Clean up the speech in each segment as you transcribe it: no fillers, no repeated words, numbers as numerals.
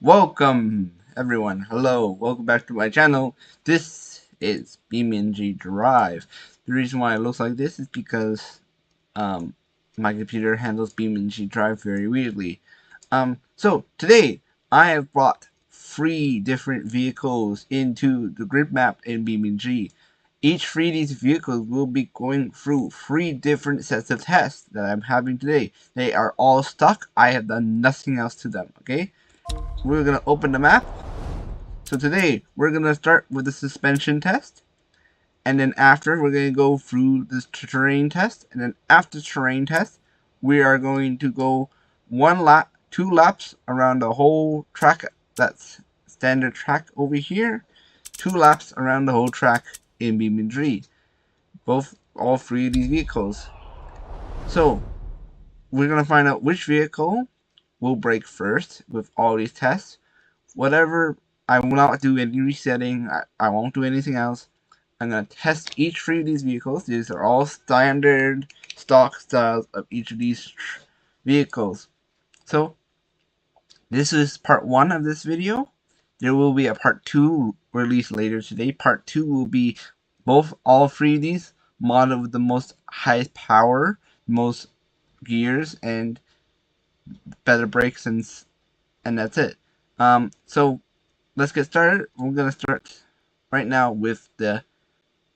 Welcome everyone. Hello, welcome back to my channel. This is BeamNG Drive. The reason why it looks like this is because my computer handles BeamNG Drive very weirdly. So today I have brought 3 different vehicles into the grid map in BeamNG. Each 3 of these vehicles will be going through 3 different sets of tests that I'm having today. They are all stuck. I have done nothing else to them, okay? We're gonna open the map. So today we're gonna start with the suspension test, and then after we're gonna go through this terrain test, and then after terrain test we are going to go 2 laps around the whole track. That's standard track over here. 2 laps around the whole track in BeamNG. All 3 of these vehicles. So we're gonna find out which vehicle will break first with all these tests. Whatever, I will not do any resetting. I won't do anything else. I'm going to test each 3 of these vehicles. These are all standard stock styles of each of these vehicles. So this is part 1 of this video. There will be a part 2 released later today. Part 2 will be all 3 of these modded with the most highest power, most gears, and better brakes, and that's it. So let's get started. We're gonna start right now with the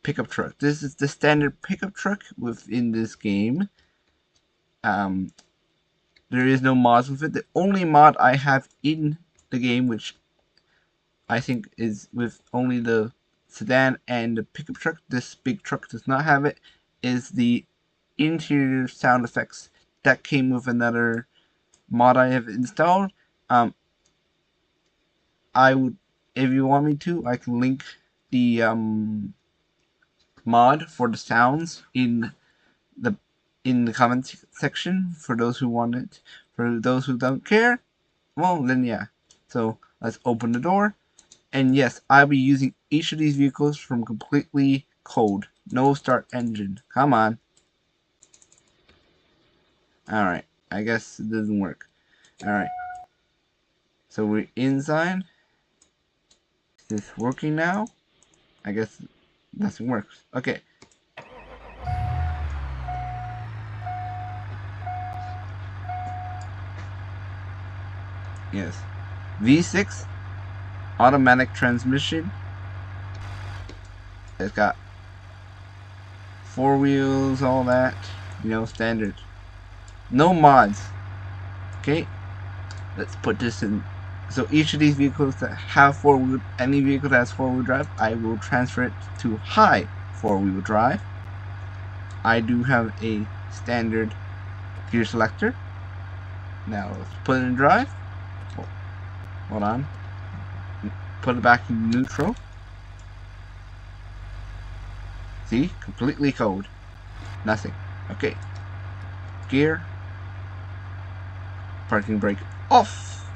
pickup truck. This is the standard pickup truck within this game. There is no mods with it. The only mod I have in the game, which I think is with only the sedan and the pickup truck, this big truck does not have it, is the interior sound effects. That came with another mod I have installed. I would, if you want me to, I can link the mod for the sounds in the comment section for those who want it. For those who don't care, well then yeah. So let's open the door, and yes, I'll be using each of these vehicles from completely cold. No start engine. Come on. Alright, I guess it doesn't work. Alright. So we're inside. Is this working now? I guess nothing works. Okay. Yes. V6 automatic transmission. It's got 4 wheels, all that, you know, standard. No mods. Okay, let's put this in. So each of these vehicles that have 4-wheel, any vehicle that has 4-wheel drive, I will transfer it to high 4-wheel drive. I do have a standard gear selector. Now let's put it in drive. Oh, hold on. Put it back in neutral. See, completely cold. Nothing. Okay. Gear. Parking brake off.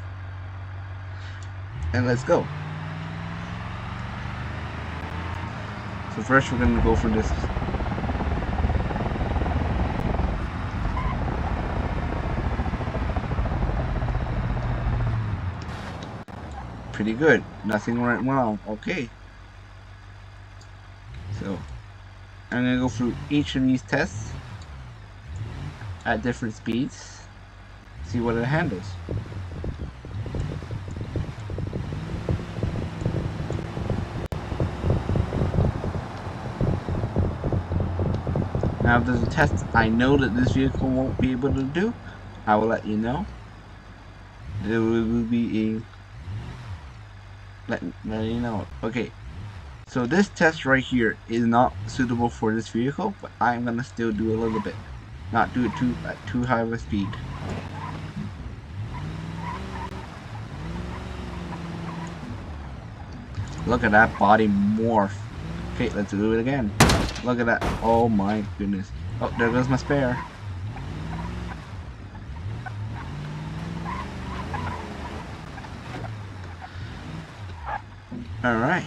And let's go. So first we're going to go for this. Pretty good. Nothing went wrong. Okay. So I'm going to go through each of these tests at different speeds. See what it handles. Now if there's a test I know that this vehicle won't be able to do, I will let you know. There will be a let you know. Okay, so this test right here is not suitable for this vehicle, but I'm gonna still do a little bit. Not do it at too high of a speed. Look at that body morph. Okay, let's do it again. Look at that. Oh my goodness. Oh, there goes my spare. Alright.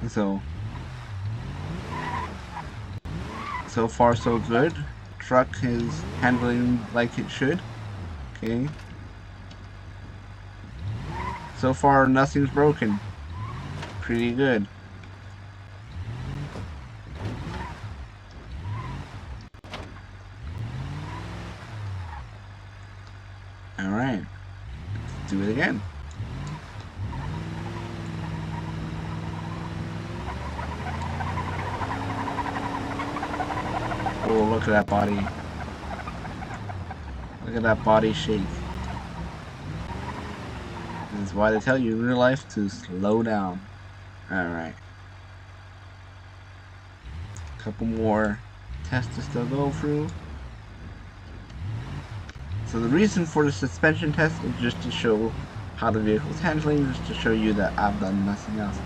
So far so good. Truck is handling like it should. Okay. So far nothing's broken. Pretty good. Alright. Let's do it again. Oh, look at that body. Look at that body shake. This is why they tell you in real life to slow down. Alright. Couple more tests to still go through. So the reason for the suspension test is just to show how the vehicle's handling, just to show you that I've done nothing else.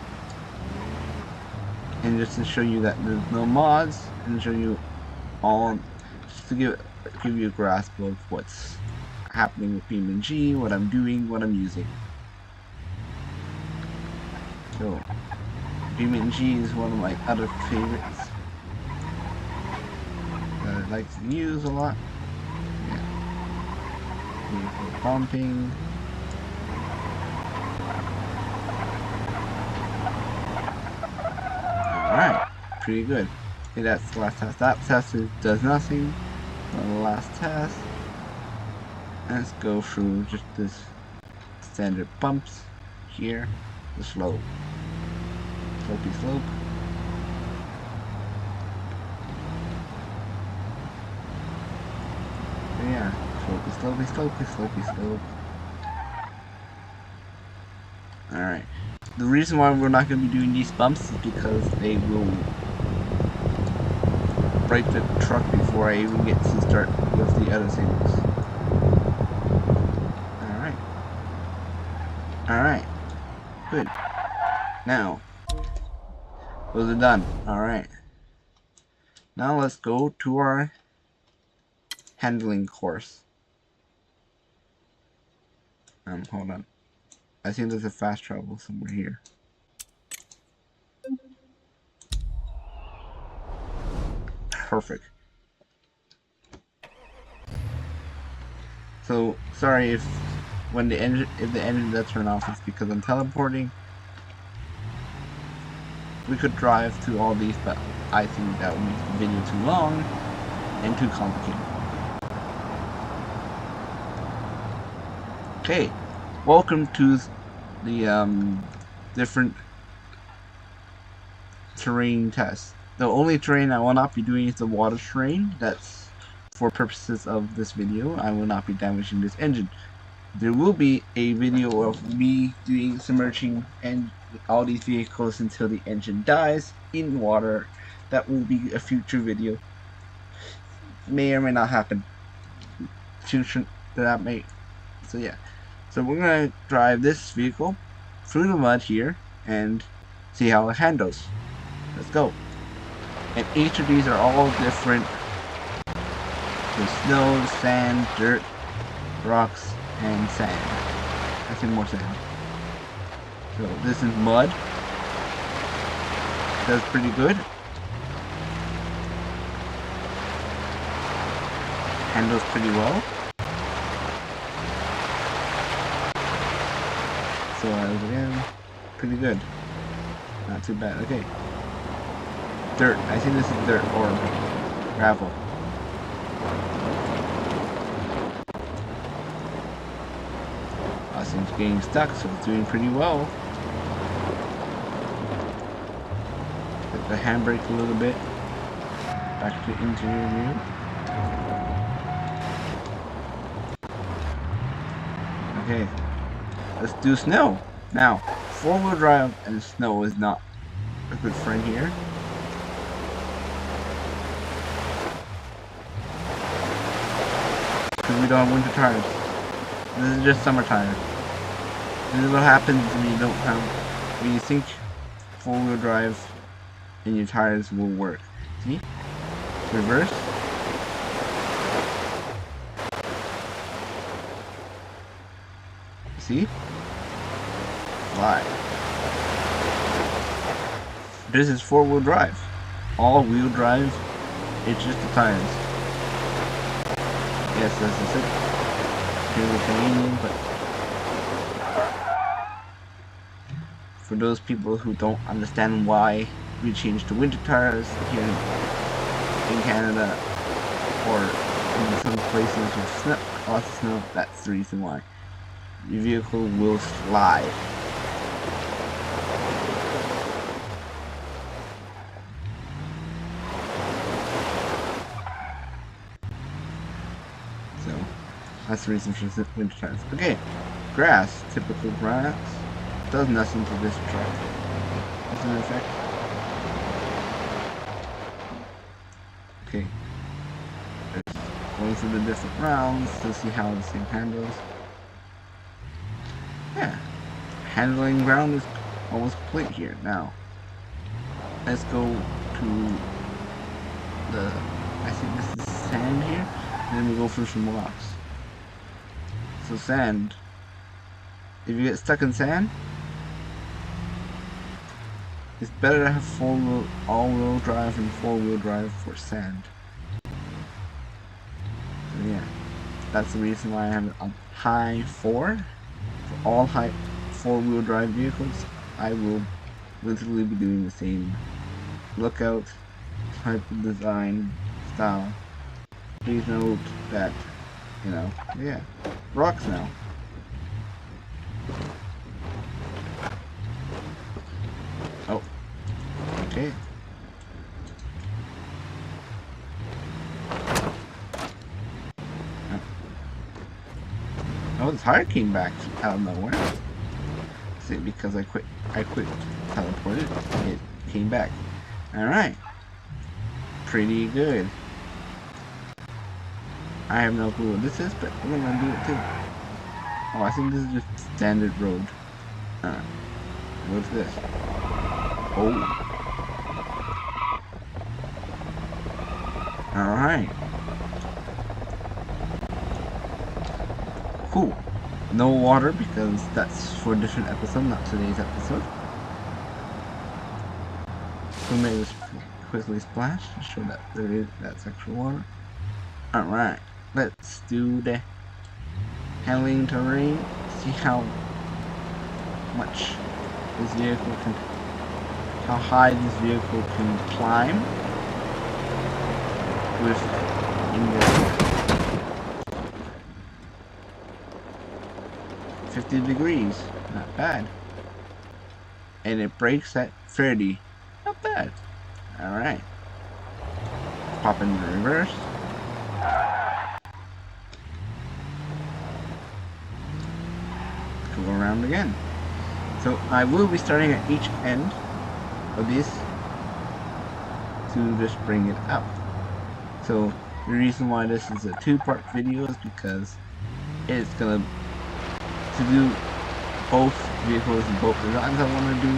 And just to show you that there's no mods, and show you all, just to give you a grasp of what's happening with BeamNG, what I'm doing, what I'm using. So, BeamNG is one of my other favorites that I like to use a lot. Yeah. Vehicle bumping. Alright, pretty good. Okay, that's the last test. That test does nothing. The last test. Let's go through just this standard bumps here. The slope. Slopey slope. So yeah, slopey slope. Alright. The reason why we're not going to be doing these bumps is because they will break the truck before I even get to start with the other things. Alright. Alright. Good. Now, those are done. Alright. Now let's go to our handling course. Hold on. I think there's a fast travel somewhere here. Perfect. So sorry if the engine does turn off, it's because I'm teleporting. We could drive to all these, but I think that would make the video too long and too complicated. Okay, welcome to the different terrain tests. The only terrain I will not be doing is the water terrain. That's for purposes of this video. I will not be damaging this engine. There will be a video of me doing submerging and all these vehicles until the engine dies in water. That will be a future video. May or may not happen. Future that may. So yeah. So we're gonna drive this vehicle through the mud here and see how it handles. Let's go. And each of these are all different. There's snow, sand, dirt, rocks, and sand. I think more sand. So this is mud. Does pretty good. Handles pretty well. So again, pretty good. Not too bad. Okay. Dirt. I think this is dirt or gravel. Austin's getting stuck, so it's doing pretty well. Hit the handbrake a little bit. Back to interior view. Okay. Let's do snow. Now, four-wheel drive and snow is not a good friend here. Because we don't have winter tires. This is just summer tires. This is what happens when you don't have, when you think four-wheel drive and your tires will work. See? Reverse. See? Fly. this is 4-wheel drive. All-wheel drive, it's just the tires. Yes, that's it. Really convenient, but for those people who don't understand why we changed to winter tires here in Canada, or in some places with snow, lots of snow, that's the reason why. Your vehicle will slide. So, that's the reason for winter tires. Okay, grass, typical grass, does nothing to this truck. Doesn't affect. Okay, going through the different rounds to see how this thing handles. Yeah, handling ground is almost complete here. Now, let's go to the, I think this is sand here, and then we go through some rocks. So sand, if you get stuck in sand, it's better to have all-wheel drive and 4-wheel drive for sand. So yeah, that's the reason why I have it on high 4. For all high 4-wheel drive vehicles, I will literally be doing the same lookout, type of design, style. Please note that, you know, yeah, rocks now. Oh, okay. Oh, the tire came back out of nowhere. Is it because I quit teleported? It came back. Alright. Pretty good. I have no clue what this is, but we're gonna do it too. Oh, I think this is just standard road. What's this? Oh. Alright. Cool. No water because that's for a different episode, not today's episode. So maybe just quickly splash to show that that's actual water. Alright. Let's do the handling terrain. See how much this vehicle can, how high this vehicle can climb with in the 50 degrees. Not bad. And it brakes at 30. Not bad. Alright. Pop in the reverse. Go around again. So I will be starting at each end of this to just bring it up. So the reason why this is a 2-part video is because it's gonna, to do both vehicles and both designs I want to do,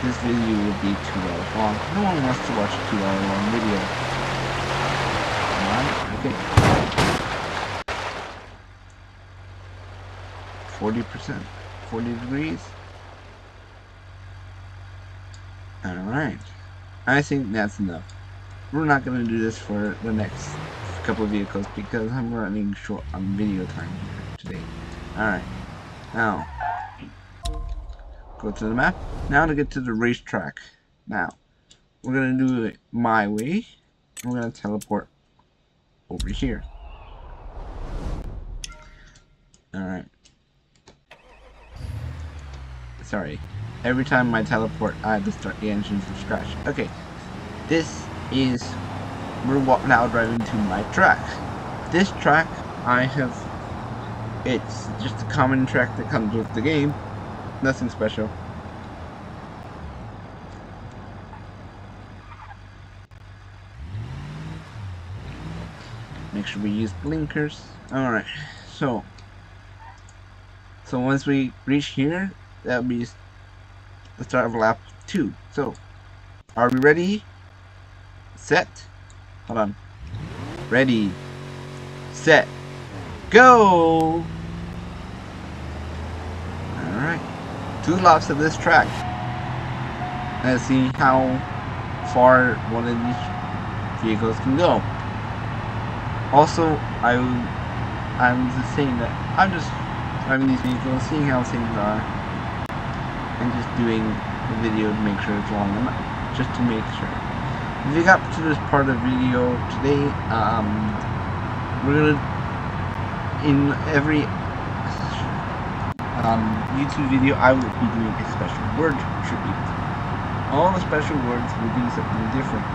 this video will be 2 hours long. No one wants to watch a 2-hour long video. Alright, okay. 40%, 40 degrees. Alright, I think that's enough. We're not going to do this for the next couple of vehicles because I'm running short on video time here today. Alright, now, go to the map. Now to get to the racetrack. Now, we're going to do it my way. We're going to teleport over here. Alright. Sorry. Every time I teleport, I have to start the engine from scratch. Okay. This is... we're now driving to my track. This track, I have... it's just a common track that comes with the game. Nothing special. Make sure we use blinkers. Alright, so once we reach here, that'll be the start of lap 2. So, are we ready? Set. Hold on. Ready. Set. Go! Alright. 2 laps of this track. and see how far one of these vehicles can go. Also, I'm just saying that I'm just driving these vehicles, seeing how things are, and just doing the video to make sure it's long enough, just to make sure. If you got to this part of the video today, we're gonna, in every YouTube video, I will be doing a special word tribute. All the special words will be something different.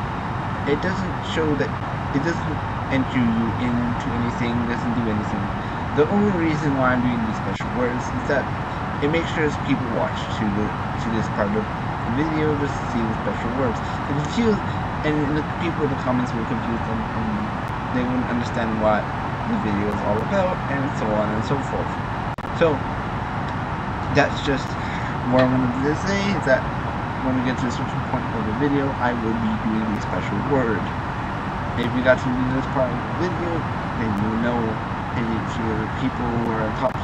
It doesn't show that, it doesn't enter you into anything, doesn't do anything. The only reason why I'm doing these special words is that it makes sure people watch to this part of the video just to see the special words. They're confused, and the people in the comments will confuse them, and they wouldn't understand what the video is all about, and so on and so forth. So that's just what I'm going to say, is that when we get to a certain point of the video, I will be doing a special word. If you got to this part of the video, then you know, and if you're people who are top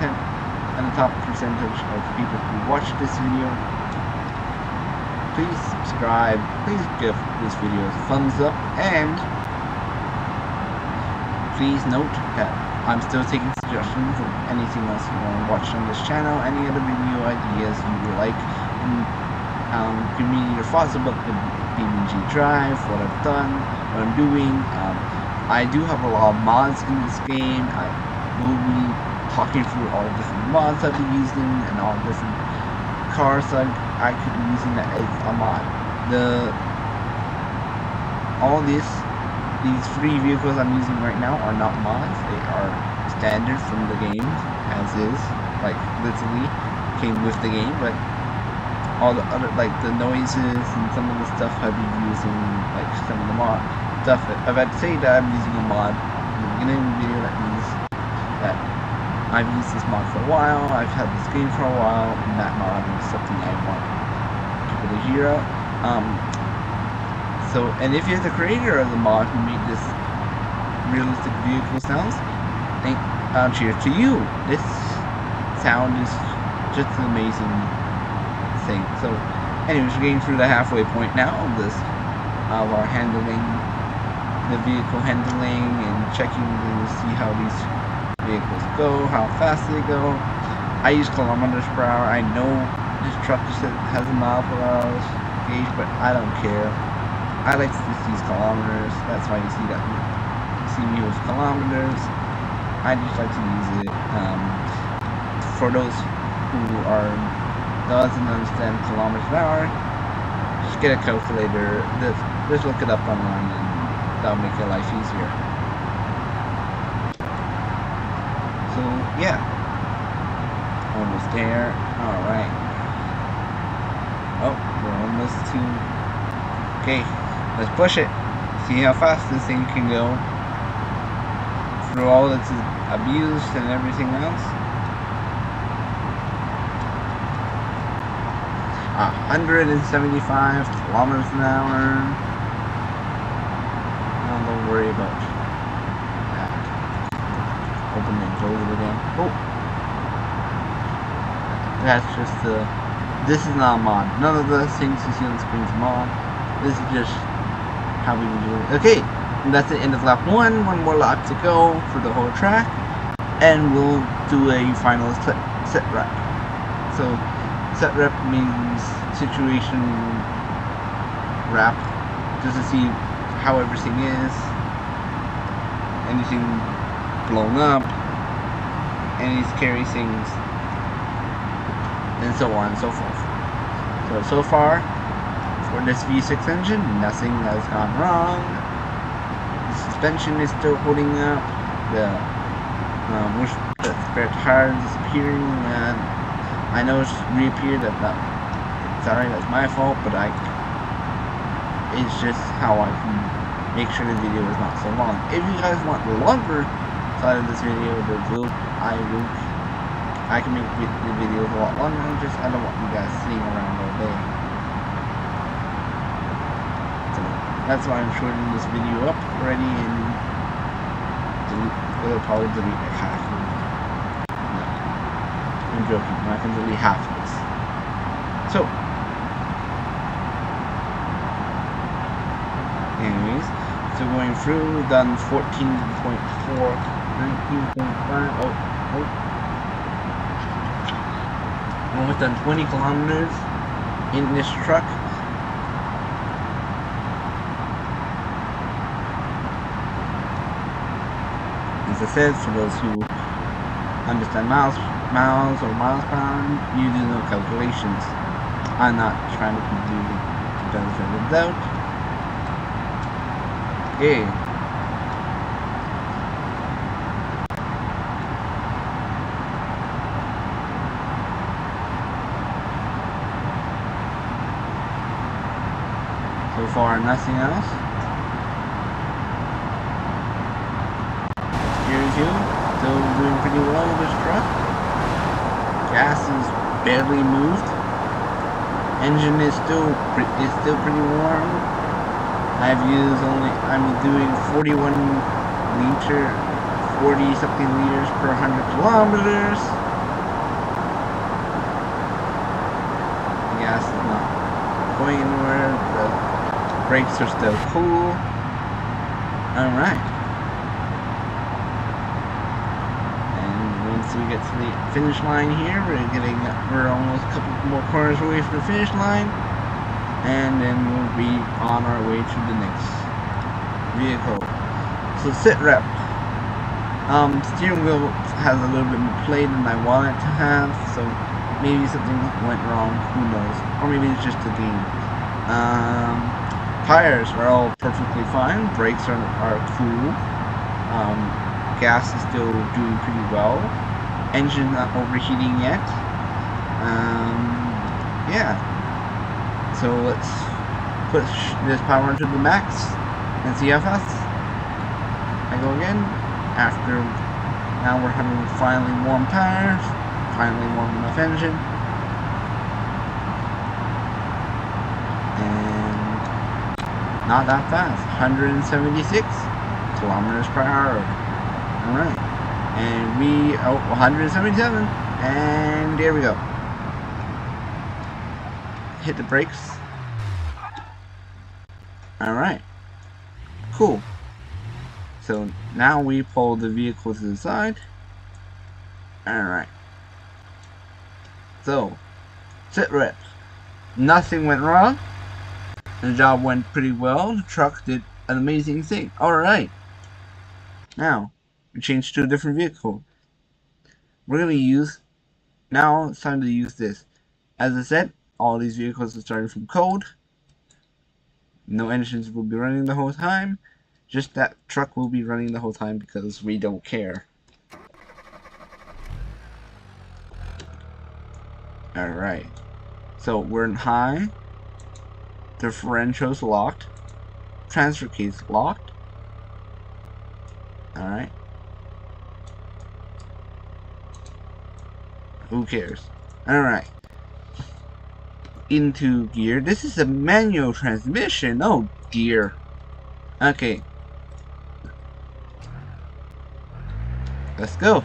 10 and the top percentage of people who watch this video, please subscribe, please give this video a thumbs up, and please note that I'm still taking suggestions of anything else you want to watch on this channel, any other video ideas you would like, and give me your thoughts about the BeamNG drive, what I've done, what I'm doing. I do have a lot of mods in this game. I will be talking through all the different mods I've been using and all the different cars I could be using that as a mod. All these 3 vehicles I'm using right now are not mods. They are standard from the game as is, like literally came with the game. But all the other, like the noises and some of the stuff I've been using, like some of the mod stuff. If I'd say that I'm using a mod in the beginning of the video, that means that I've used this mod for a while, I've had this game for a while, and that mod is something I want people to hear out. And if you're the creator of the mod who made this realistic vehicle sounds, cheers to you. This sound is just an amazing thing. So anyways, we're getting through the halfway point now of this, of our handling, the vehicle handling, and checking to see how these vehicles go, how fast they go. I use kilometers per hour. I know this truck just has a mile per hour gauge, but I don't care. I like to just use kilometers. That's why you see me with kilometers. I just like to use it. For those who doesn't understand kilometers per hour, just get a calculator. Just look it up online, and that'll make your life easier. So yeah, almost there. All right. Oh, we're almost to. Okay, let's push it. See how fast this thing can go through all its abuse and everything else. 175 kilometers an hour. Don't worry about that. Open and close it again. Oh, that's just this is not a mod. None of the things you see on the screen is mod. This is just how we would do it. Okay, and that's the end of lap 1. One more lap to go for the whole track, and we'll do a final set rep. So set rep means situation wrap, just to see how everything is, anything blown up, any scary things, and so on and so forth. So far, for this V6 engine, nothing has gone wrong. The suspension is still holding up. The spare tire is disappearing, and I know it's reappeared. Sorry, that's my fault, but it's just how I can make sure the video is not so long. If you guys want the longer side of this video, I can make the videos a lot longer. I don't want you guys sitting around all day. So that's why I'm shortening this video up already, and it'll probably delete like half of it. No, I'm joking. I'm not gonna delete half of this. So Anyways, still going through. We've done 14.4, 19.5. Oh. Almost done 20 kilometers in this truck. As I said, for those who understand miles or miles per hour, you do no calculations. I'm not trying to give you the benefit of the doubt. Okay. So far, nothing else. Steering wheel, still doing pretty well with this truck. Gas is barely moved. Engine is still pretty warm. I'm doing 41 liter, 40 something liters per 100 kilometers. The gas is not going anywhere. The brakes are still cool. Alright. And once we get to the finish line here, we're almost a couple more corners away from the finish line. And then we'll be on our way to the next vehicle. So sit rep. Steering wheel has a little bit more play than I want it to have, so maybe something went wrong, who knows. Or maybe it's just a game. Tires are all perfectly fine, brakes are cool. Gas is still doing pretty well. Engine not overheating yet. Yeah. So let's push this power into the max and see how fast I go again. After now we're having finally warm tires, finally warm enough engine, and not that fast. 176 kilometers per hour. All right, and 177, and there we go. Hit the brakes. Alright. Cool. So now we pull the vehicle to the side. Alright. So, sit rep. Nothing went wrong. The job went pretty well. The truck did an amazing thing. Alright. Now, we change to a different vehicle. We're going to use... Now it's time to use this. As I said, all these vehicles are starting from code. No engines will be running the whole time. Just that truck will be running the whole time because we don't care. Alright. So we're in high. Differential's locked. Transfer case locked. Alright. Who cares? Alright. Into gear. This is a manual transmission. Oh dear. Okay. Let's go.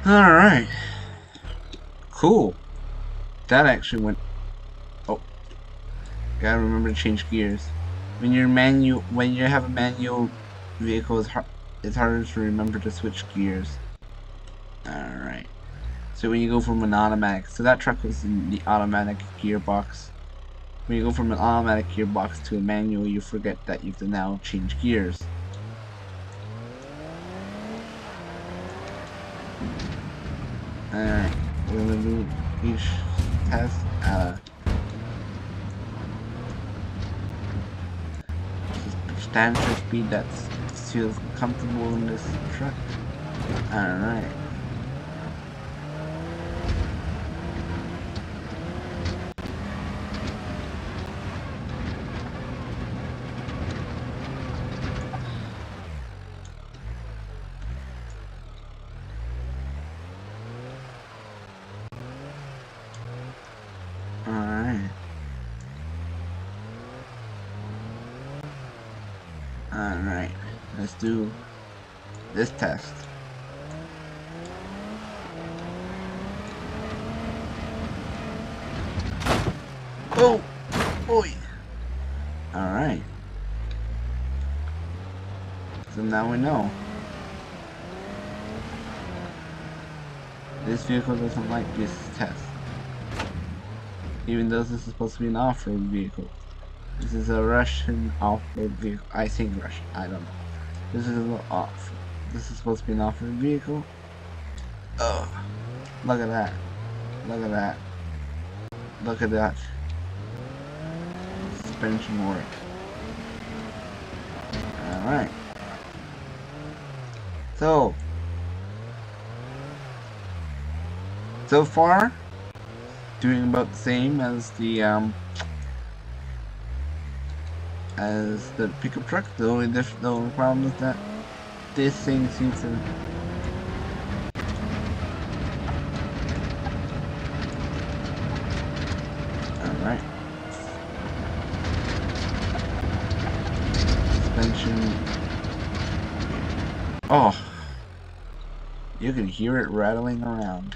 Alright. Cool. That actually went... Oh. Gotta remember to change gears. When you have a manual vehicle, it's harder to remember to switch gears. Alright. So when you go from an automatic... So that truck was in the automatic gearbox. When you go from an automatic gearbox to a manual, you forget that you have to now change gears. Alright. We're gonna do each test standard speed that feels comfortable in this truck. Alright. Alright, let's do this test. Oh! Boy! Alright. So now we know. This vehicle doesn't like this test. Even though this is supposed to be an off-road vehicle. This is a Russian off-road vehicle. I think Russian, I don't know. This is off. This is supposed to be an off-road vehicle. Oh, look at that. Look at that. Look at that. Suspension work. Alright. So far, doing about the same as the pickup truck. The only problem is that this thing seems to alright. Suspension. Oh, you can hear it rattling around.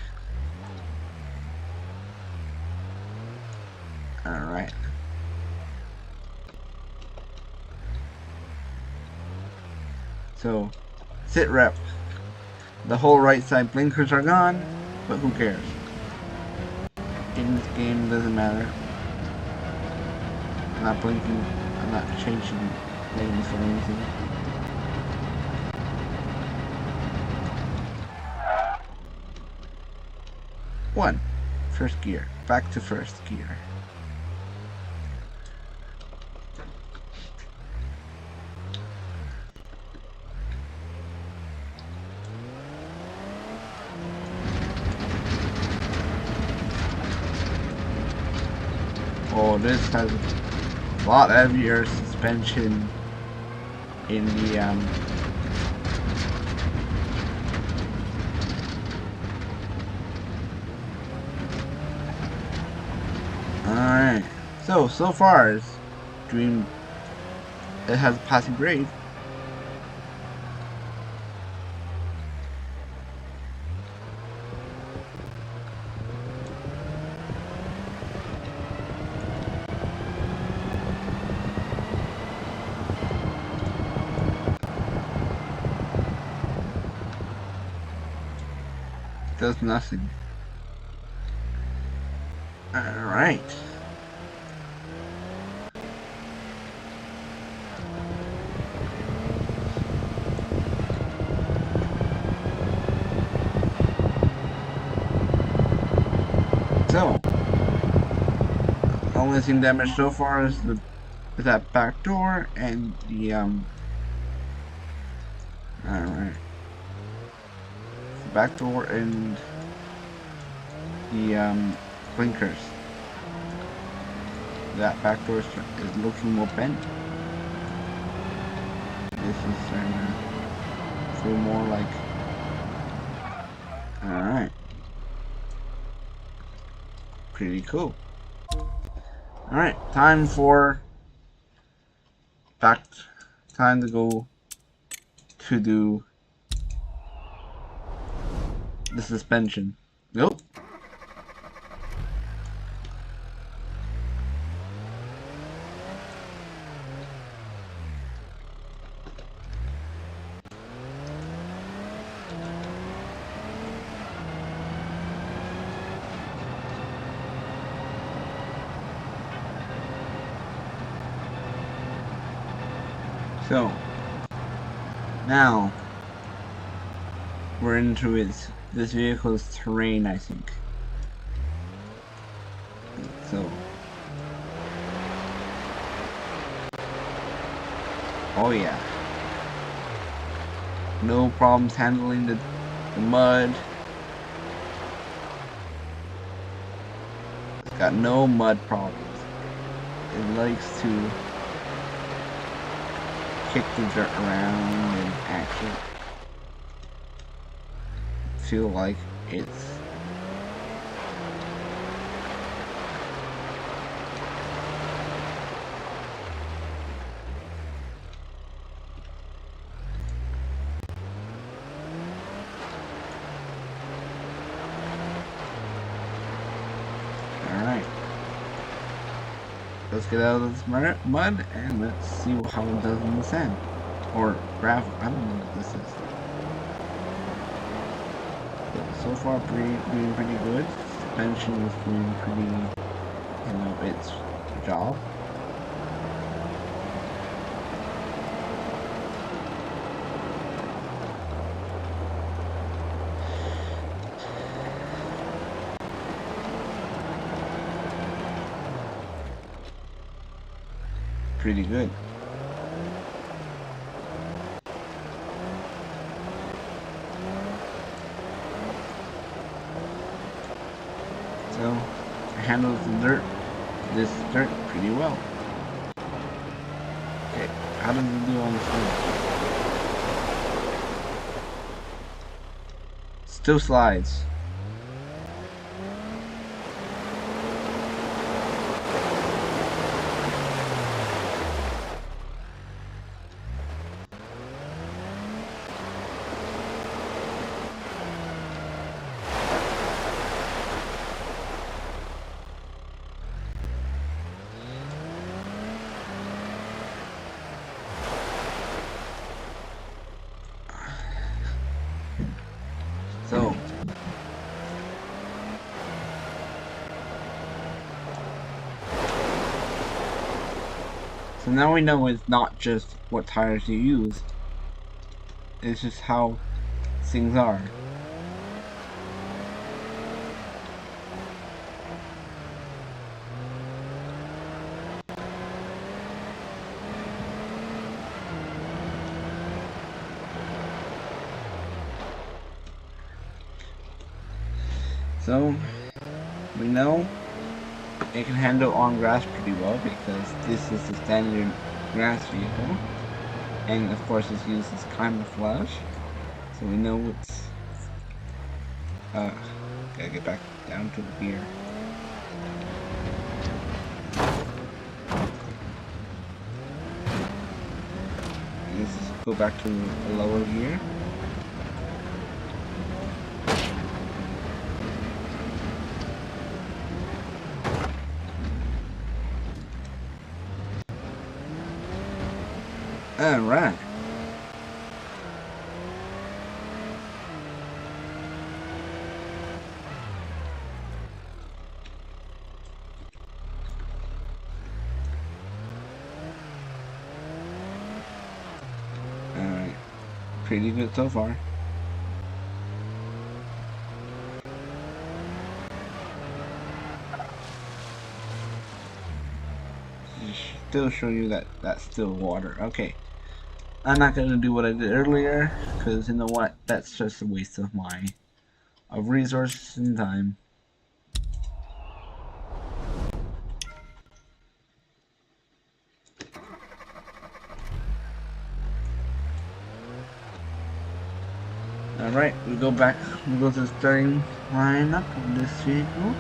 Alright. So, sit rep. The whole right side blinkers are gone, but who cares? In this game, doesn't matter. I'm not blinking, I'm not changing lanes or anything. One. First gear. Back to first gear. Oh, this has a lot heavier suspension in the Alright. So far it's doing, it has a passing grade. Does nothing. Alright. So, the only thing damaged so far is that back door and the alright. The back door and the blinkers. That back door is looking more bent. This is starting to feel more like. Alright. Pretty cool. Alright, time to go to do the suspension. Nope. So, now, we're into this vehicle's terrain, I think. So, oh yeah. No problems handling the mud. It's got no mud problems. It likes to kick the dirt around and actually feel like it's let's get out of this mud and let's see how it does in the sand. Or gravel, I don't know what this is. But so far doing pretty good. Suspension is doing pretty, its job. Pretty good. So, it handles this dirt pretty well. Okay, how does it do on the floor? Still slides. So now we know it's not just what tires you use, it's just how things are. So we know it can handle on grass pretty well because this is the standard grass vehicle, and of course it uses camouflage, so we know it's gotta get back down to the gear. Let's go back to a lower gear. Alright. Alright. Pretty good so far. Still show you that that's still water. Okay. I'm not gonna do what I did earlier, because you know what? That's just a waste of resources and time. Alright, we go back, we go to the starting lineup of this vehicle.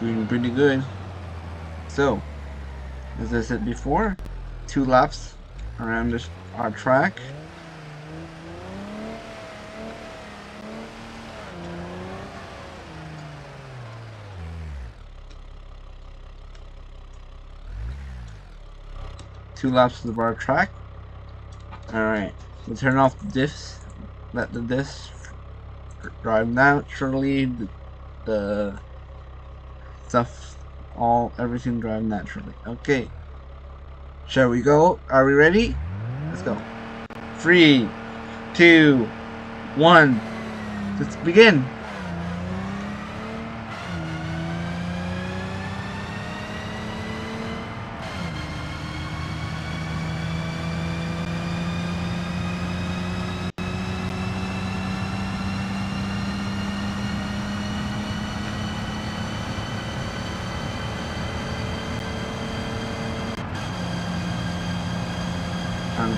Doing pretty good. So, as I said before, 2 laps around our track. Two laps of our track. Alright, we turn off the diffs, let the diffs drive naturally, the stuff, everything drive naturally. Okay, shall we go? Are we ready? Let's go. 3, 2, 1, let's begin.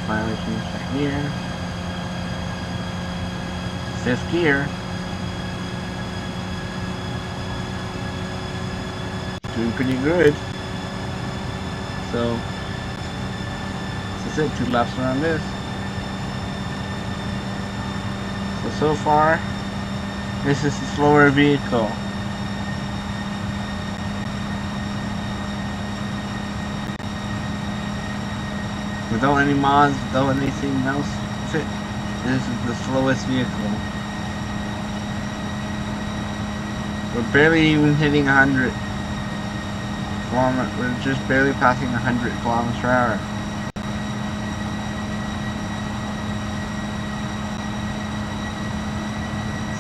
Finally finish that gear. 5th gear. Doing pretty good. So that's it, 2 laps around this. So far, this is the slower vehicle. Without any mods, without anything else with it, this is the slowest vehicle. We're barely even hitting 100 kilometers. We're just barely passing 100 kilometers per hour.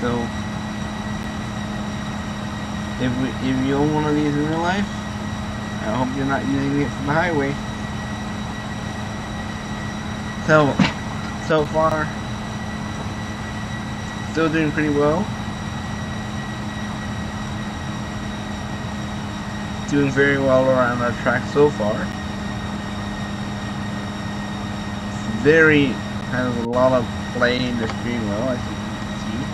So, if you own one of these in real life, I hope you're not using it from the highway. So far, still doing pretty well. Doing very well around our track so far. Has a lot of play in the steering wheel, as you can see.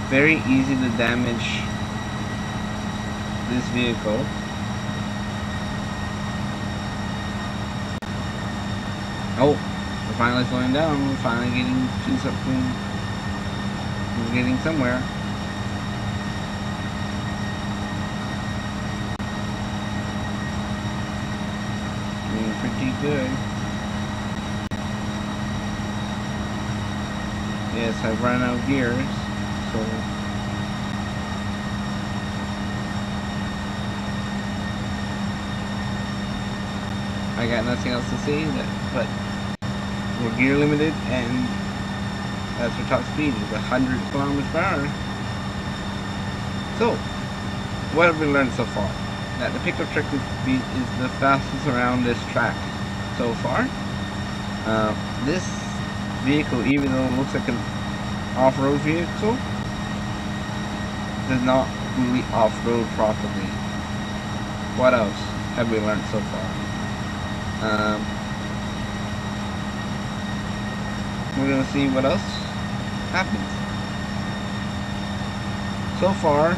Very easy to damage this vehicle. Oh, we're finally slowing down. We're finally getting to something. We're getting somewhere. Doing pretty good. Yes, I've run out of gears, so I got nothing else to say but we're gear limited, and that's our top speed is 100 kilometers per hour. So, what have we learned so far? That the pickup truck is the fastest around this track so far. This vehicle, even though it looks like an off-road vehicle, does not really off-road properly. What else have we learned so far? We're gonna see what else happens. So far,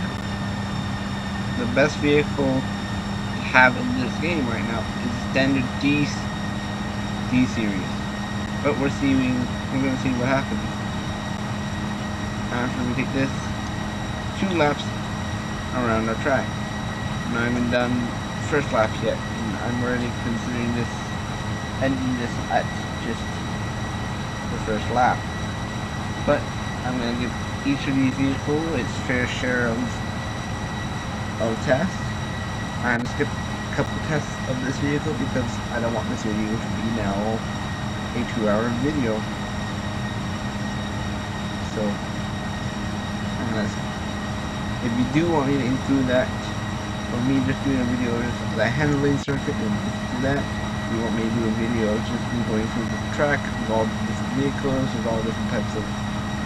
the best vehicle to have in this game right now is standard D series. But we're gonna see what happens after we take this 2 laps around our track. I'm not even done first lap yet, and I'm already considering this ending this at just the first lap. But I'm gonna give each of these vehicles its fair share of tests. I'm gonna skip a couple tests of this vehicle because I don't want this video to be now a 2-hour video. So if you do want me to include that, or me just doing a video of the handling circuit, then just do that. If you want me to do a video of just me going through the track with all the different vehicles, with all different types of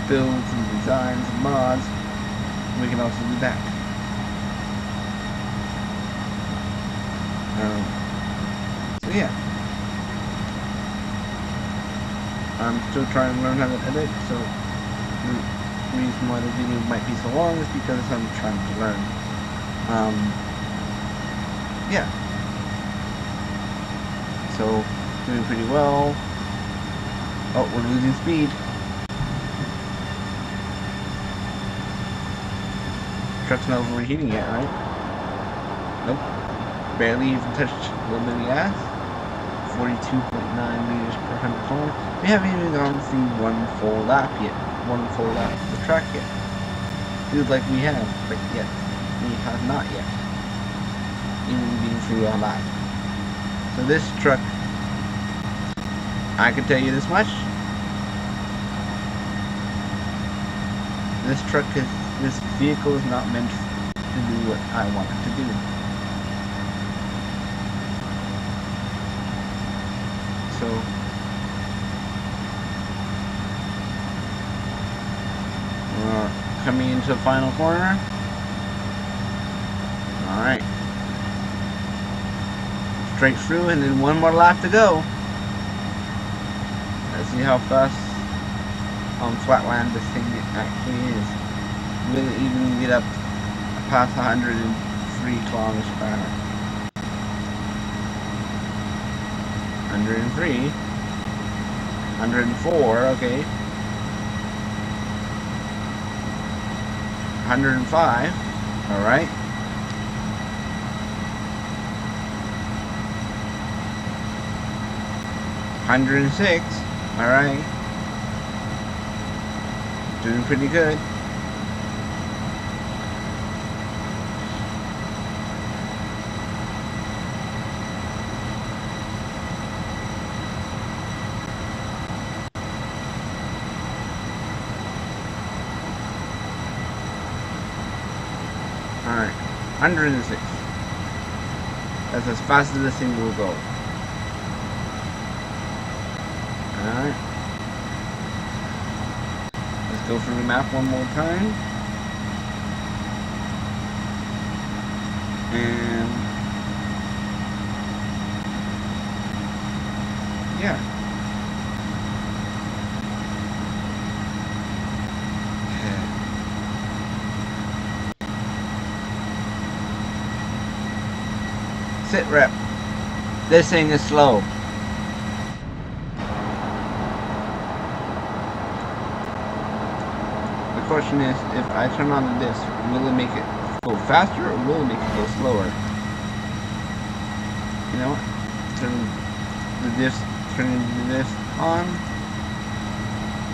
builds and designs and mods, we can also do that. So yeah, I'm still trying to learn how to edit, so the reason why the video might be so long is because I'm trying to learn. Yeah, so doing pretty well. Oh, we're losing speed. Truck's not overheating yet, right? Nope. Barely even touched a little bit of gas. 42.9 liters per 100 kilometers. We haven't even gone through one full lap yet. One full lap of the track yet. Feels like we have, but yet we have not yet. Even being through a lap. So this truck, I can tell you this much. This vehicle is not meant to do what I want it to do. So we're coming into the final corner. Alright. Straight through, and then one more lap to go. Let's see how fast on flatland this thing actually is. Will it even get up past 140 103 kilometers per hour. 103. 104, okay. 105, alright. 106, alright. Doing pretty good. Alright, 106. That's as fast as this thing will go. Alright. Let's go through the map one more time. And yeah. Sit rep. This thing is slow. The question is, if I turn on the disc, will it make it go faster or will it make it go slower? You know what? Turn the disc on.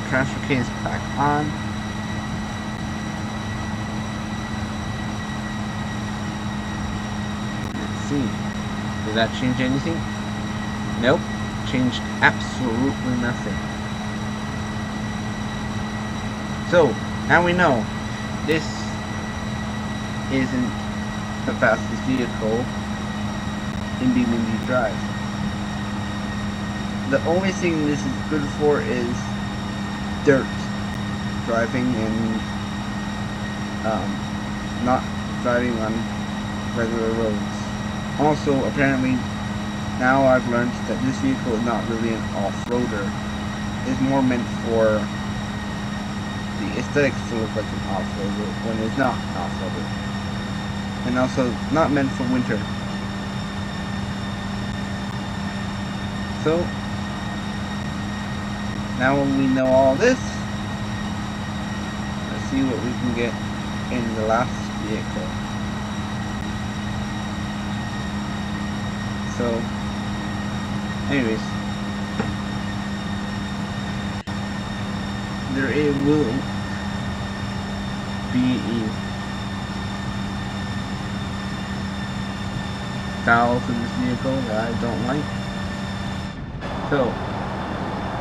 Transfer case back on. Let's see. Did that change anything? Nope. Changed absolutely nothing. So, now we know this isn't the fastest vehicle in BeamNG Drive. The only thing this is good for is dirt driving and not driving on regular roads. Also, apparently, now I've learned that this vehicle is not really an off-roader. It's more meant for the aesthetics to look like an off-roader when it's not an off-roader. And also, not meant for winter. So, now when we know all this, let's see what we can get in the last vehicle. So, anyways, there will be styles in this vehicle that I don't like. So,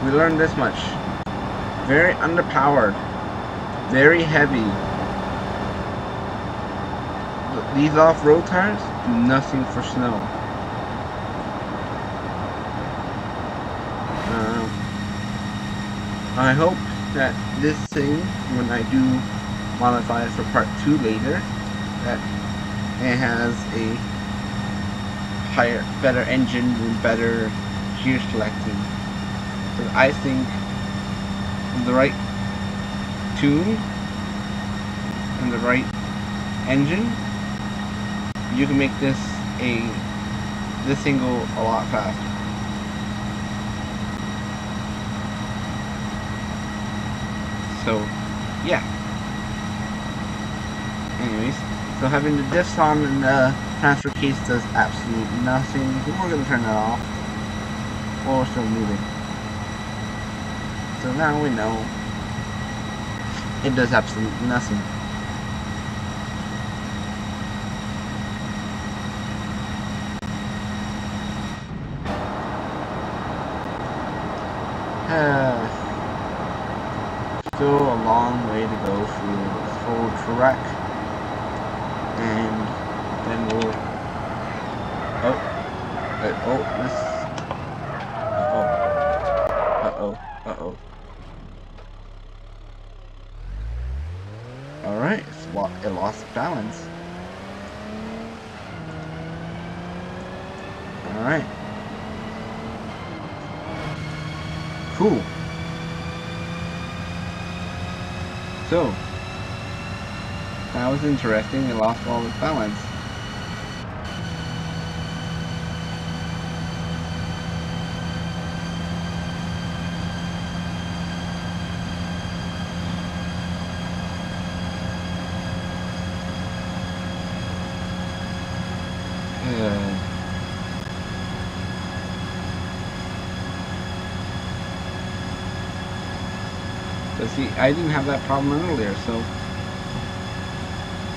we learned this much. Very underpowered, very heavy. These off-road tires do nothing for snow. I hope that this thing, when I do modify it for part 2 later, that it has a higher, better engine and better gear selecting. So I think with the right tune and the right engine, you can make this thing go a lot faster. So, yeah. Anyways, so having the disc on and the transfer case does absolutely nothing. So we're going to turn that off. Or we're still moving. So now we know it does absolutely nothing. Still a long way to go through this whole track, and then we'll alright, it lost balance. Alright, cool. So, that was interesting, it lost all its balance. But see, I didn't have that problem earlier, so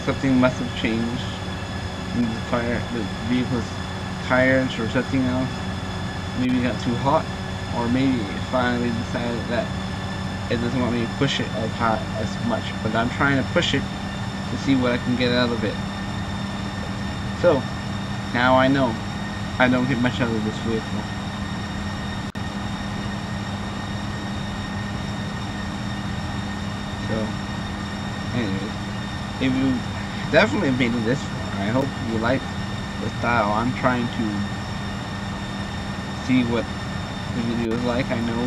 something must have changed in the vehicle's tires or something else. Maybe it got too hot, or maybe it finally decided that it doesn't want me to push it as hot as much. But I'm trying to push it to see what I can get out of it. So now I know I don't get much out of this vehicle. So, anyways, if you definitely made it this far, I hope you like the style. I'm trying to see what the video is like. I know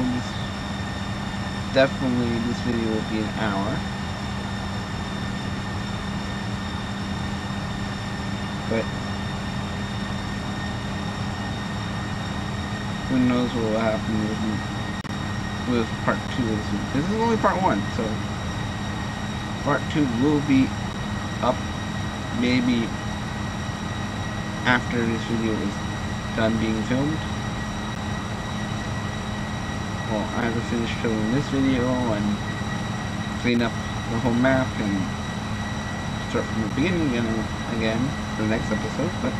this video will be an hour, but who knows what will happen with part 2 of this video. This is only part 1, so part 2 will be up maybe after this video is done being filmed. Well, I have to finish filming this video and clean up the whole map and start from the beginning again for the next episode, but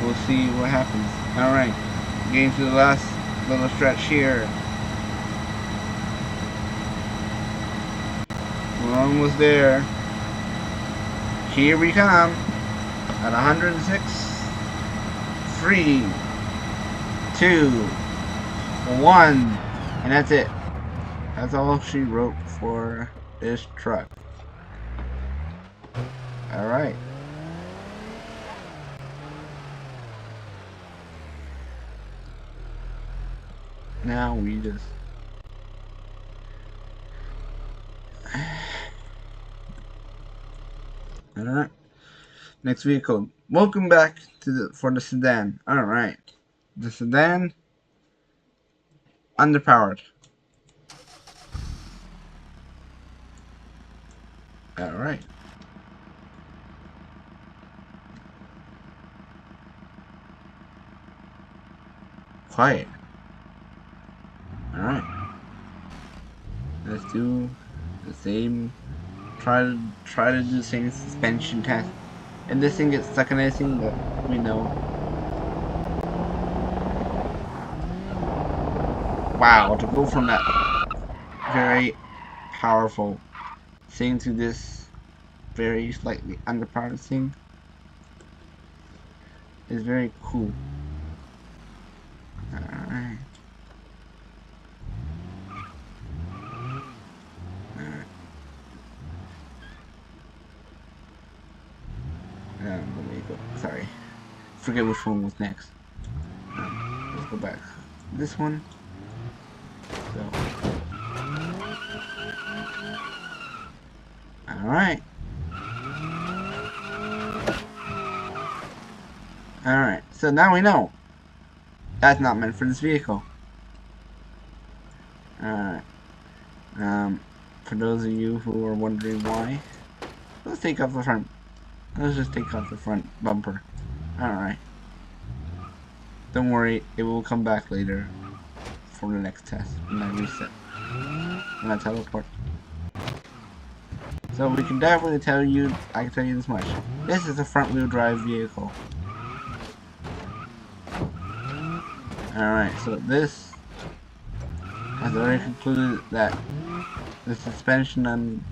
we'll see what happens. Alright, getting to the last little stretch here. We're almost there. Here we come at 106. 3, 2, 1, and that's it. That's all she wrote for this truck. Alright. Now we just alright. Next vehicle. Welcome back to for the sedan. Alright. The sedan, underpowered. Alright. Quiet. Alright. Let's do the same. Try to do the same suspension test. And this thing gets stuck in anything, but we know. Wow, to go from that very powerful thing to this very slightly underpowered thing is very cool. Alright. Let me go. Sorry. Forget which one was next. Let's go back. This one. So. Alright. Alright. So now we know. That's not meant for this vehicle. Alright. For those of you who are wondering why, let's take off the front. Let's just take off the front bumper. Alright. Don't worry, it will come back later for the next test when I reset. When I teleport. So we can definitely tell you, I can tell you this much. This is a front wheel drive vehicle. Alright, so this has already concluded that the suspension on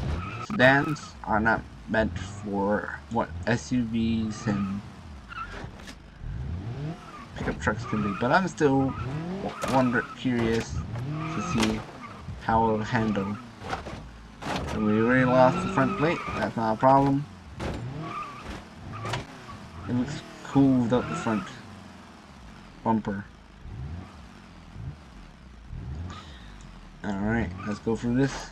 sedans are not meant for what SUVs and pickup trucks can be, but I'm still curious to see how it'll handle. So we already lost the front plate, that's not a problem. It looks cool without the front bumper. Alright, let's go through this.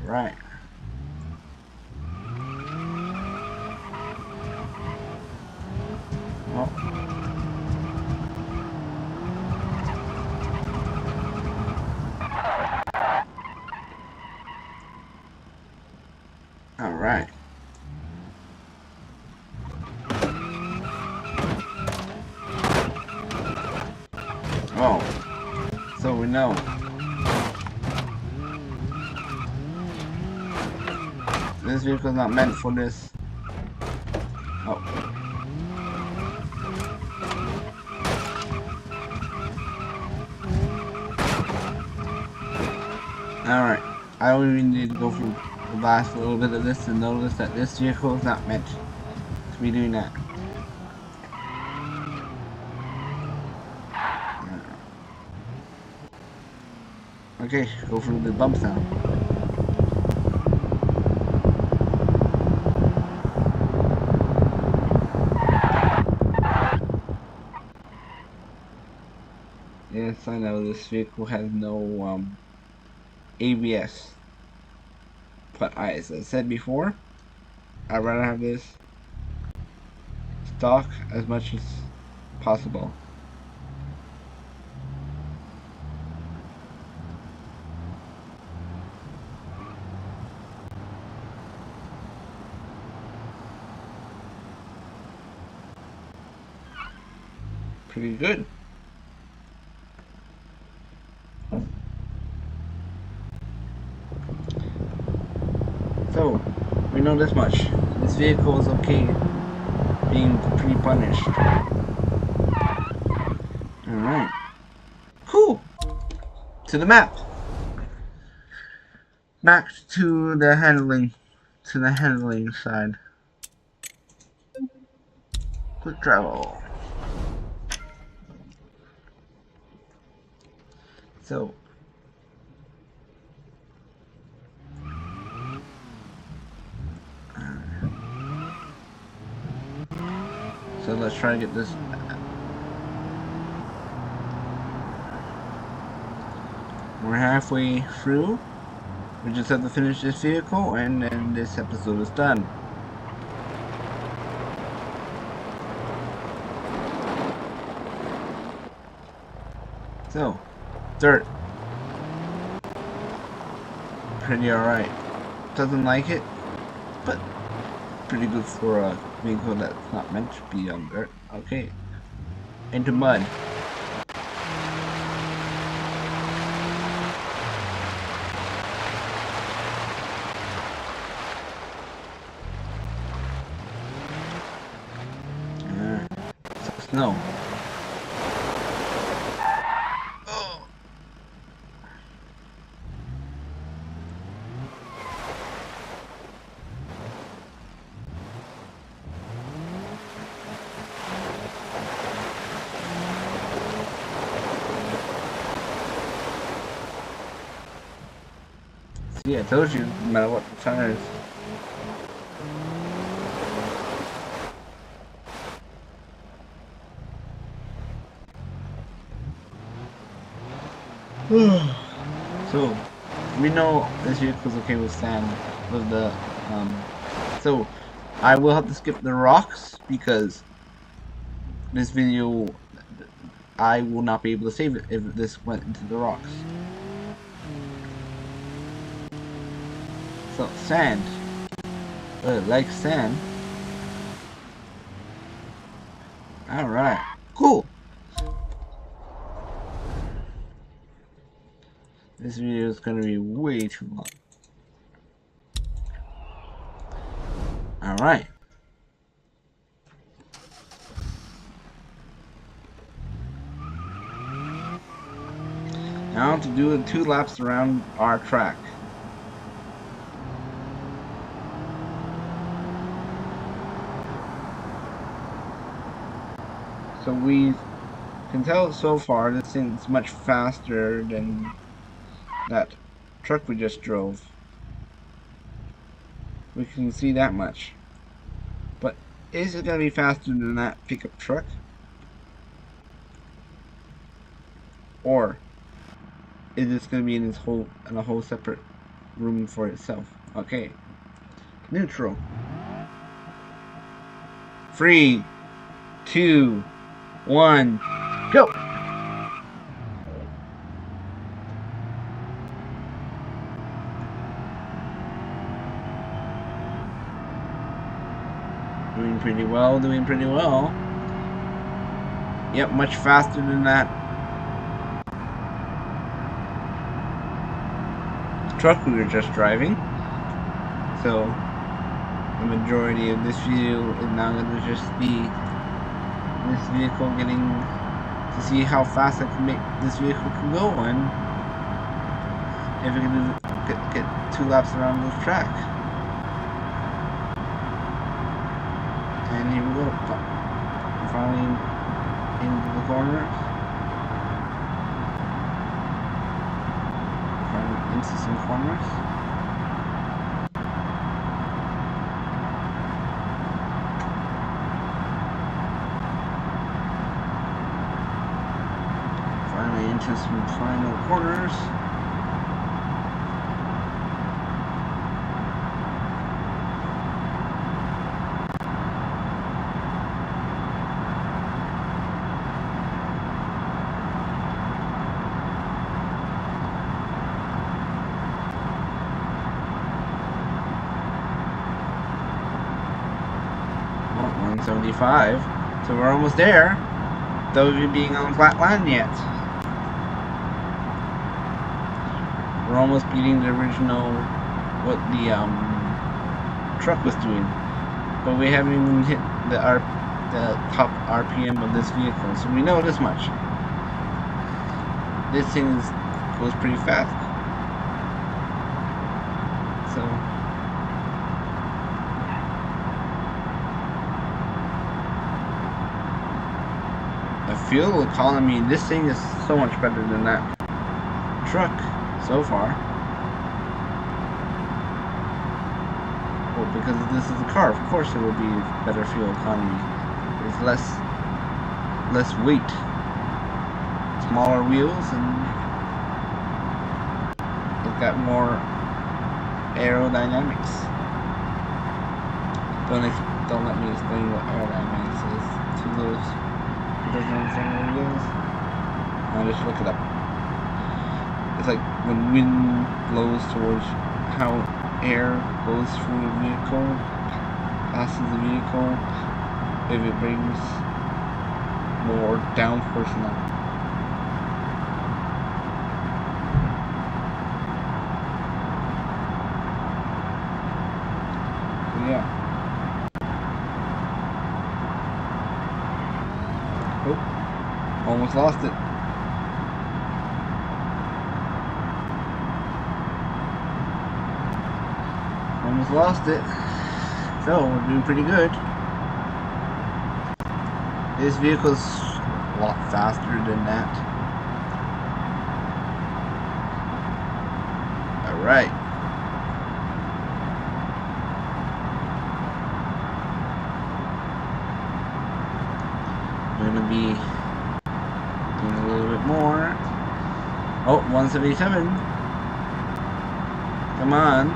Alright. Oh. Alright. Oh. So we know. This vehicle's not meant for this. Oh. Alright. I don't even need to go through the last little bit of this to notice that this vehicle is not meant to be doing that. Okay, go through the bumps now. Yes, I know this vehicle has no ABS, but as I said before, I'd rather have this stock as much as possible. Pretty good. So, we know this much. This vehicle is okay being pre-punished. Alright. Cool! To the map! Back to the handling. To the handling side. Quick travel. So, let's try to get this. We're halfway through. We just have to finish this vehicle and then this episode is done. So, dirt. Pretty alright. Doesn't like it, but pretty good for a vehicle that's not meant to be on dirt. Okay. Into mud. Snow. Oh. See, I told you, no matter what the tires. So, we know this vehicle's okay with sand, with the, so, I will have to skip the rocks, because this video, I will not be able to save it if this went into the rocks. So, sand. Like sand. Alright, cool. This video is going to be way too long. Alright. Now to do 2 laps around our track. So we can tell so far this thing's much faster than that truck we just drove. We can see that much. But is it going to be faster than that pickup truck? Or is this going to be in a whole separate room for itself. Okay. Neutral. 3, 2, 1, go! Doing pretty well, doing pretty well. Yep, much faster than that truck we were just driving. So the majority of this video is now going to just be this vehicle getting to see how fast I can make this vehicle can go, and if we can get 2 laps around this track. And here we go, finally into the corners, finally into some corners. Into some final corners. Well, 175. So we're almost there, though we're being on flat land yet. We're almost beating the original, what the truck was doing, but we haven't even hit the top RPM of this vehicle, so we know this much. This thing goes pretty fast. So the fuel economy in this thing is so much better than that truck so far. Well, because this is a car, of course it will be better fuel economy. There's less weight, smaller wheels, and it's got more aerodynamics. Don't let me explain what aerodynamics is to those who doesn't understand what it is. I'll just look it up. It's like when wind blows towards how air goes through the vehicle, passes the vehicle, if it brings more downforce in that. So yeah. Oh, almost lost it. Almost lost it. So we're doing pretty good. This vehicle's a lot faster than that. Alright. We're gonna be doing a little bit more. Oh, 177. Come on.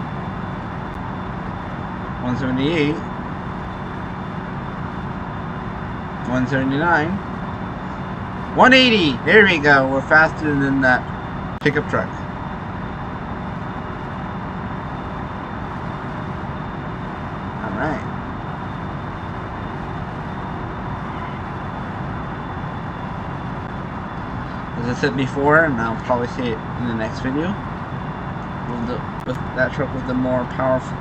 178, 179, 180. There we go. We're faster than that pickup truck. All right. As I said before, and I'll probably say it in the next video, with that truck with the more powerful.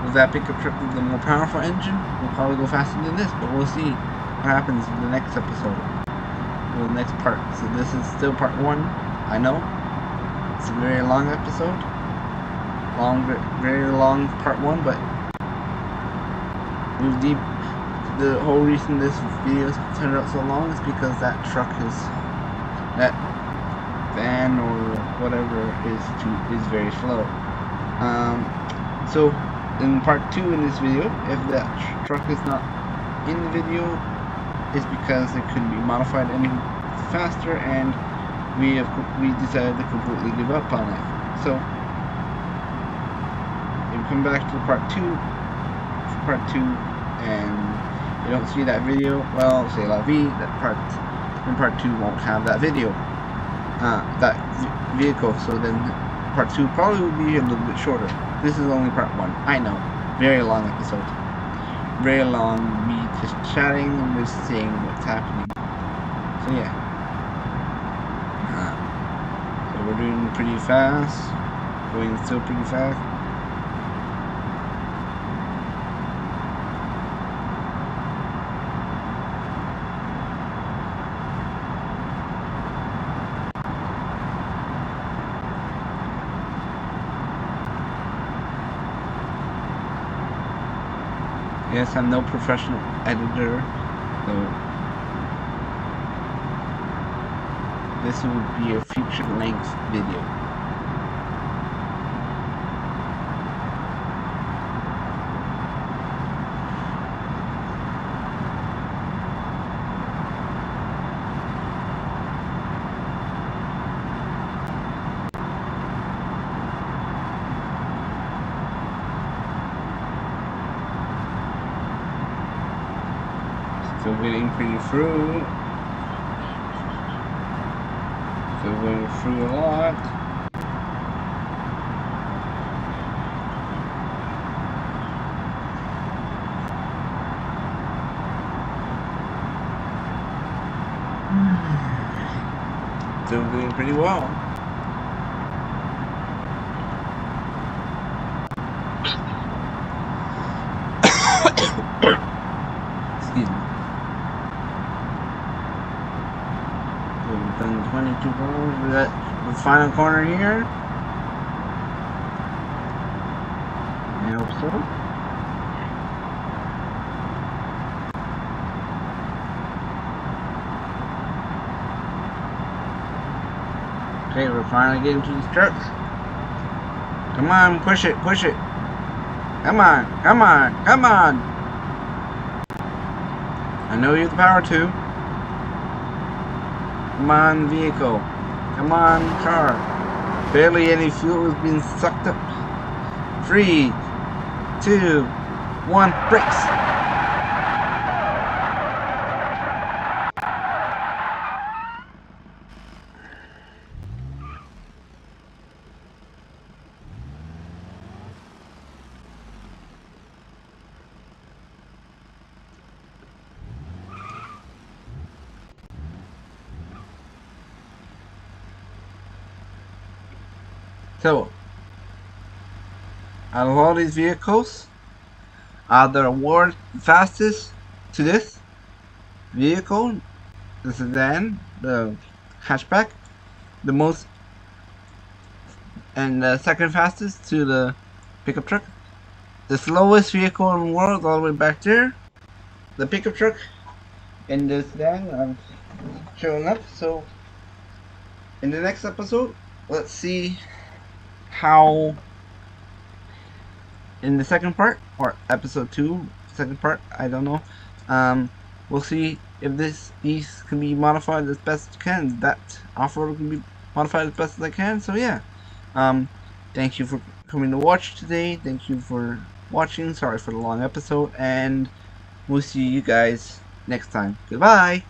With that pickup truck with the more powerful engine, we'll probably go faster than this, but we'll see what happens in the next episode, or the next part. So this is still part 1. I know it's a very long episode, very long part 1, but the whole reason this video turned out so long is because that truck that van or whatever is very slow. So in part 2 in this video, if that truck is not in the video, it's because it couldn't be modified any faster, and we decided to completely give up on it. So come back to part 2, and you don't see that video, well, say la vie, part 2 won't have that video, that vehicle, so then part 2 probably will be a little bit shorter. This is only part 1, I know, very long episode, very long, me just chatting and just seeing what's happening, so yeah, so we're doing pretty fast, going still pretty fast. Yes, I'm no professional editor, so this will be a feature-length video. Still getting pretty through. Still going through a lot. Still doing pretty well. Excuse me. We've done 22 corners. We got the final corner here. I hope so. Okay, we're finally getting to these trucks. Come on, push it, push it. Come on, come on, come on. I know you have the power to. Come on, vehicle. Come on, car. Barely any fuel is being sucked up. 3, 2, 1, brakes. So, out of all these vehicles, the award fastest to this vehicle, the sedan, the hatchback, the most, and the second fastest to the pickup truck. The slowest vehicle in the world, all the way back there, the pickup truck, and the sedan are showing up. So, in the next episode, let's see how in the second part, or episode 2, second part, I don't know, we'll see if these can be modified as best as can, that off-road can be modified as best as I can. So yeah, thank you for coming to watch today, thank you for watching, sorry for the long episode, and we'll see you guys next time. Goodbye.